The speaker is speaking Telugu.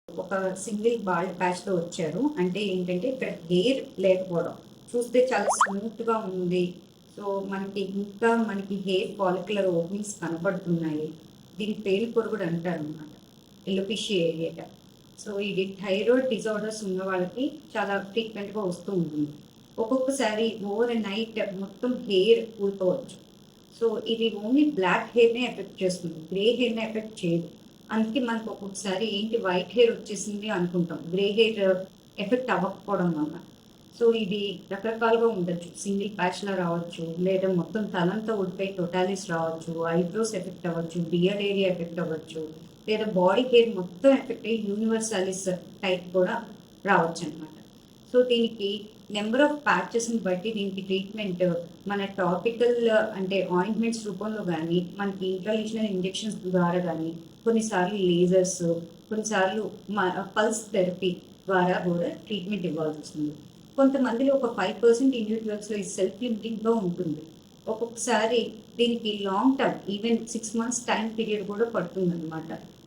ఒక సింగిల్ బాల్డ్ ప్యాచ్‌తో వచ్చారు. అంటే ఏంటంటే ఇక్కడ హెయిర్ లేకపోవడం. చూస్తే చాలా స్మూత్‌గా ఉంది. సో, మనకి హెయిర్ ఫాలిక్యులర్ ఓపెనింగ్స్ కనపడుతున్నాయి. దీన్ని పేలిపొరుగుడు అంటారనమాట. ఎలోపెషియా ఏరియేటా. సో, ఇది థైరాయిడ్ డిజార్డర్స్ ఉన్న వాళ్ళకి చాలా ఫ్రీక్వెంట్‌గా వస్తూ ఉంటుంది. ఒక్కొక్కసారి ఓవర్ నైట్ మొత్తం హెయిర్ ఊడిపోవచ్చు. సో, ఇది ఓన్లీ బ్లాక్ హెయిర్‌నే ఎఫెక్ట్ చేస్తుంది. గ్రే హెయిర్‌ని ఎఫెక్ట్ చేయదు. అందుకే మనకు ఒక్కొక్కసారి ఏంటి వైట్ హెయిర్ వచ్చేసింది అనుకుంటాం. గ్రే హెయిర్ ఎఫెక్ట్ అవ్వకపోవడం వల్ల. సో, ఇది రకరకాలుగా ఉండొచ్చు. సింగిల్ ప్యాచ్‌లా రావచ్చు. లేదా మొత్తం తలంతా ఊడిపోయి టోటాలిస్ రావచ్చు. ఐబ్రోస్ ఎఫెక్ట్ అవ్వచ్చు. బియర్డ్ ఏరియా ఎఫెక్ట్ అవ్వచ్చు. లేదా బాడీ హెయిర్ మొత్తం ఎఫెక్ట్ అయ్యి యూనివర్సాలిస్ టైప్ కూడా రావచ్చనమాట. సో, దీనికి నెంబర్ ఆఫ్ ప్యాచెస్‌ని బట్టి దీనికి ట్రీట్మెంట్ మన టాపికల్ అంటే ఆయింట్మెంట్స్ రూపంలో గానీ, మనకి ఇంట్రాలిషనల్ ఇంజెక్షన్స్ ద్వారా గానీ, కొన్నిసార్లు లేజర్స్, కొన్నిసార్లు మ పల్స్ థెరపీ ద్వారా గూడా ట్రీట్మెంట్ ఇవ్వాల్సొస్తుంది. కొంతమందిలో ఒక 5% ఇండివిడ్యువల్స్‌లో ఇది సెల్ఫ్ లిమిటింగ్‌గా ఉంటుంది. ఒక్కొక్కసారి దీనికి long term even 6 months time period గూడా పడుతుందనమాట.